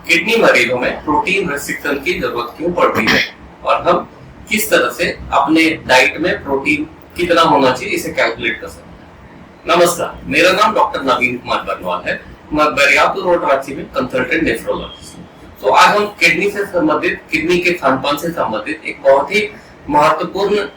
Kidney मरीजों में protein restriction की जरूरत क्यों पड़ती है और हम किस तरह से अपने डाइट में प्रोटीन कितना होना चाहिए इसे कैलकुलेट कर सकते हैं। नमस्कार, मेरा नाम डॉक्टर नवीन कुमार बरनवाल है। मैं बरियारपुर रोड रांची में कंसल्टेंट नेफ्रोलॉजिस्ट। तो आज हम किडनी से संबंधित, किडनी के खानपान से संबंधित एक बहुत ही महत्वपूर्ण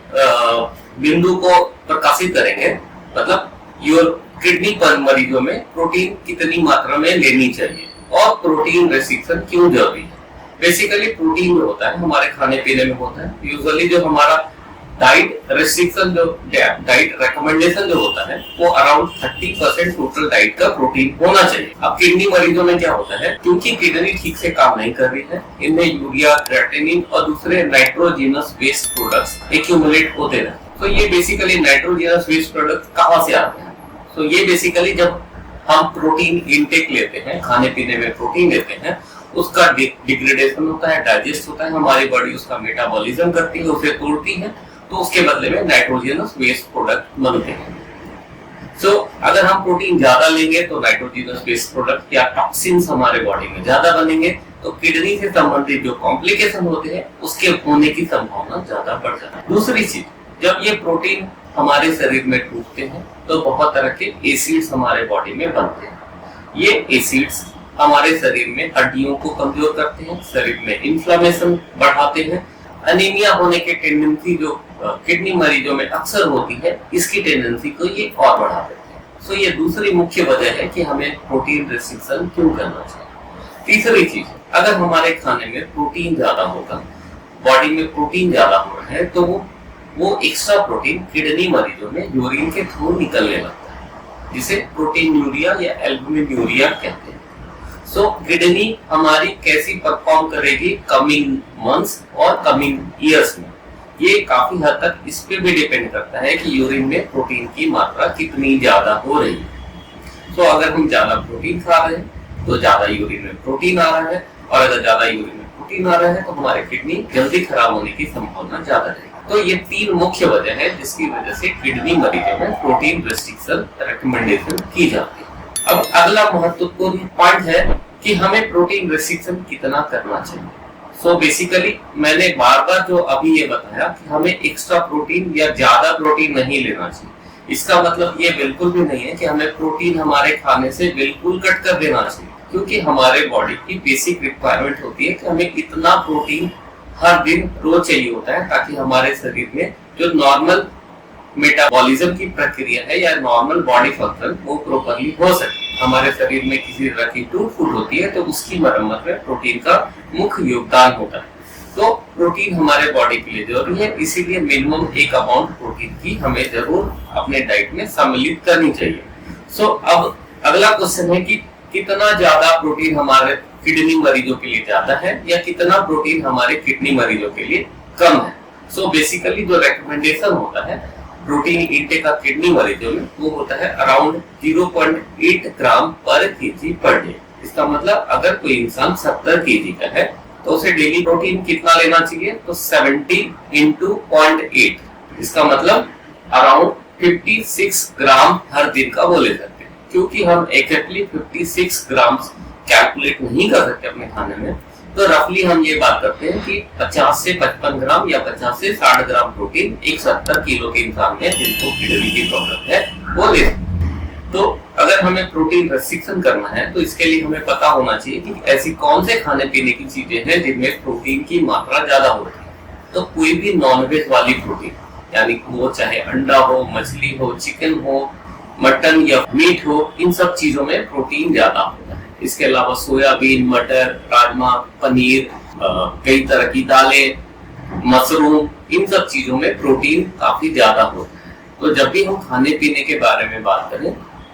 बिंदु को प्रकाशित करेंगे। मतलब योर किडनी पर मरीजों में प्रोटीन कितनी मात्रा में लेनी चाहिए और प्रोटीन रेस्ट्रिक्शन क्यों जरूरी है। बेसिकली प्रोटीन जो होता है हमारे खाने पीने में होता है। यूजुअली जो हमारा डाइट रेस्ट्रिक्शन, जो डाइट रिकमेंडेशन जो होता है वो अराउंड 30% टोटल डाइट का प्रोटीन होना चाहिए। अब किडनी मरीजों में क्या होता है, क्योंकि किडनी ठीक से काम नहीं कर रही है, इनमें यूरिया, क्रेटिनिन और दूसरे नाइट्रोजिनस वेस्ट प्रोडक्ट्स एक्यूमुलेट होते हैं। तो ये बेसिकली नाइट्रोजिनस वेस्ट प्रोडक्ट कहाँ से आते हैं? तो ये बेसिकली जब हम प्रोटीन इनटेक लेते हैं, खाने पीने में प्रोटीन लेते हैं, उसका डिग्रेडेशन होता है, डाइजेस्ट होता है, हमारी बॉडी उसका मेटाबॉलिज्म करती है, उसे तोड़ती है, तो उसके बदले में नाइट्रोजनस वेस्ट प्रोडक्ट बनते हैं। सो अगर हम प्रोटीन ज्यादा लेंगे तो नाइट्रोजनस वेस्ट प्रोडक्ट या टॉक्सिन्स हमारे बॉडी में ज्यादा बनेंगे, तो किडनी से संबंधित जो कॉम्प्लिकेशन होते हैं उसके होने की संभावना ज्यादा बढ़ जाती है। दूसरी चीज, जब ये प्रोटीन हमारे शरीर में टूटते हैं तो बहुत तरह के एसिड्स हमारे बॉडी में बनते हैं। ये एसिड्स हमारे शरीर में हड्डियों को कमजोर करते हैं, शरीर में इन्फ्लेमेशन बढ़ाते हैं, अनीमिया होने की टेंडेंसी जो किडनी मरीजों में अक्सर होती है, इसकी टेंडेंसी को ये और बढ़ा देते हैं। सो ये दूसरी मुख्य वजह है कि हमें प्रोटीन रेस्ट्रिक्शन क्यों करना चाहिए। तीसरी चीज, अगर हमारे खाने में प्रोटीन ज्यादा होगा, बॉडी में प्रोटीन ज्यादा हो रहा है, तो वो एक्स्ट्रा प्रोटीन किडनी मरीजों में यूरिन के थ्रू निकलने लगता है, जिसे प्रोटीन यूरिया या एल्बुमिन यूरिया कहते हैं। सो किडनी हमारी कैसी परफॉर्म करेगी कमिंग मंथ्स और कमिंग ईयर्स में, ये काफी हद तक इस पे भी डिपेंड करता है कि यूरिन में प्रोटीन की मात्रा कितनी ज्यादा हो रही है। सो अगर हम ज्यादा प्रोटीन खा रहे हैं तो ज्यादा यूरिन में प्रोटीन आ रहा है, और अगर ज्यादा यूरिन में प्रोटीन आ रहा है तो हमारे किडनी जल्दी खराब होने की संभावना ज्यादा रहेगी। तो ये तीन मुख्य वजह है जिसकी वजह से किडनी मरीजों में प्रोटीन रेस्ट्रिक्शन रिकमेंडेशन की जाती है। अब अगला महत्वपूर्ण पॉइंट है कि हमें प्रोटीन रेस्ट्रिक्शन कितना करना चाहिए। सो बेसिकली मैंने बार बार जो अभी ये बताया कि हमें एक्स्ट्रा प्रोटीन या ज्यादा प्रोटीन नहीं लेना चाहिए। इसका मतलब ये बिल्कुल भी नहीं है कि हमें प्रोटीन हमारे खाने से बिल्कुल कट कर देना चाहिए, क्योंकि हमारे बॉडी की बेसिक रिक्वायरमेंट होती है कि हमें इतना प्रोटीन हर दिन रोज चाहिए होता है, ताकि हमारे शरीर में जो नॉर्मल मेटाबॉलिज्म की प्रक्रिया है या नॉर्मल बॉडी फंक्शन वो प्रॉपर्ली हो सके। हमारे शरीर में किसी तरह की टूट फूट होती है तो उसकी मरम्मत में प्रोटीन का मुख्य योगदान होता है। तो प्रोटीन हमारे बॉडी के लिए जरूरी है, इसीलिए मिनिमम एक अमाउंट प्रोटीन की हमें जरूर अपने डाइट में सम्मिलित करनी चाहिए। सो अब अगला क्वेश्चन है कि कितना ज्यादा प्रोटीन हमारे किडनी मरीजों के लिए ज्यादा है या कितना प्रोटीन हमारे किडनी मरीजों के लिए कम है। सो बेसिकली जो रिकमेंडेशन होता है प्रोटीन इंटेक का किडनी मरीजों में वो होता है अराउंड 0.8 ग्राम पर केजी पर डे। इसका मतलब अगर कोई इंसान 70 केजी का है तो उसे डेली प्रोटीन कितना लेना चाहिए, तो 70 into 0.8, इसका मतलब अराउंड 56 ग्राम हर दिन का वो ले सकते हैं। क्योंकि हम एग्जैक्टली 56 ग्राम कैलकुलेट नहीं कर सकते अपने खाने में, तो रफली हम ये बात करते हैं कि 50 से 55 ग्राम या 50 से 60 ग्राम प्रोटीन एक 70 किलो के इंसान में जिनको किडनी की प्रॉब्लम है वो ले। तो अगर हमें प्रोटीन रेस्ट्रिक्शन करना है तो इसके लिए हमें पता होना चाहिए कि ऐसी कौन से खाने पीने की चीजें हैं जिनमें प्रोटीन की मात्रा ज्यादा हो रही है। तो कोई भी नॉनवेज वाली प्रोटीन, यानी वो चाहे अंडा हो, मछली हो, चिकन हो, मटन या मीट हो, इन सब चीजों में प्रोटीन ज्यादा होता है। इसके अलावा सोयाबीन, मटर, राजमा, पनीर, कई तरह की दालें, मशरूम, इन सब चीजों में प्रोटीन काफी ज्यादा होता है। तो जब भी हम खाने पीने के बारे में बात करें,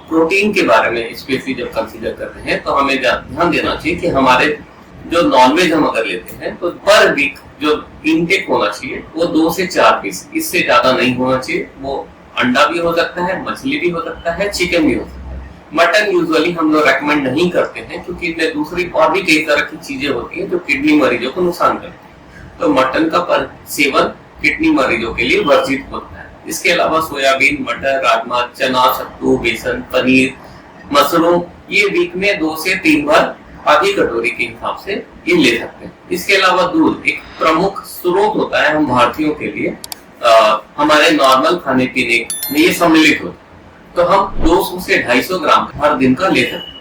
प्रोटीन के बारे में स्पेशली जब कंसीडर कर रहे हैं, तो हमें ध्यान देना चाहिए कि हमारे जो नॉनवेज हम अगर लेते हैं तो पर वीक जो इनटेक होना चाहिए वो 2 से 4 पीस, इससे ज्यादा नहीं होना चाहिए। वो अंडा भी हो सकता है, मछली भी हो सकता है, चिकन भी हो सकता है। मटन यूजुअली हम लोग रेकमेंड नहीं करते हैं क्योंकि इनमें दूसरी और भी कई तरह की चीजें होती हैं जो किडनी मरीजों को नुकसान करती है। तो मटन का सेवन किडनी मरीजों के लिए वर्जित होता है। इसके अलावा सोयाबीन, मटर, राजमा, चना, सत्तू, बेसन, पनीर, मशरूम, ये वीक में 2 से 3 बार आधी कटोरी के हिसाब से ये ले सकते हैं। इसके अलावा दूध एक प्रमुख स्रोत होता है हम भारतीयों के लिए, हमारे नॉर्मल खाने पीने में ये सम्मिलित होता है, तो हम 200 से 250 ग्राम हर दिन का ले सकते हैं।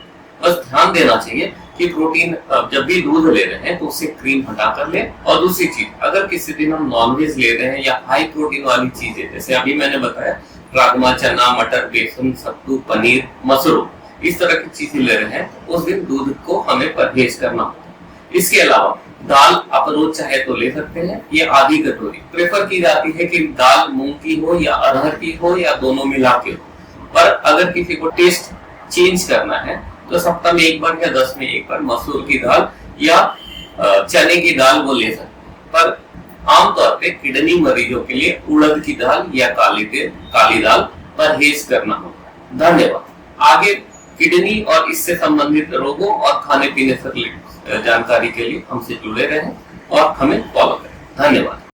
बस ध्यान देना चाहिए कि प्रोटीन जब भी दूध ले रहे हैं तो उससे क्रीम हटा कर ले। और दूसरी चीज, अगर किसी दिन हम नॉनवेज ले रहे हैं या हाई प्रोटीन वाली चीजें, जैसे अभी मैंने बताया राजमा, चना, मटर, बेसन, सत्तू, पनीर, मशरूम, इस तरह की चीजें ले रहे हैं, उस दिन दूध को हमें परहेज करना होता है। इसके अलावा दाल आप रोज चाहे तो ले सकते हैं, ये आधी कटोरी प्रेफर की जाती है कि दाल मूंग की हो या अरहर की हो या दोनों मिला के हो। पर अगर किसी को टेस्ट चेंज करना है तो सप्ताह में एक बार या 10 में एक बार मसूर की दाल या चने की दाल वो ले सकते हैं। पर आमतौर पे किडनी मरीजों के लिए उड़द की दाल या काली दाल परहेज करना होगा। धन्यवाद। आगे किडनी और इससे संबंधित रोगों और खाने पीने से जानकारी के लिए हमसे जुड़े रहें और हमें फॉलो करें। धन्यवाद।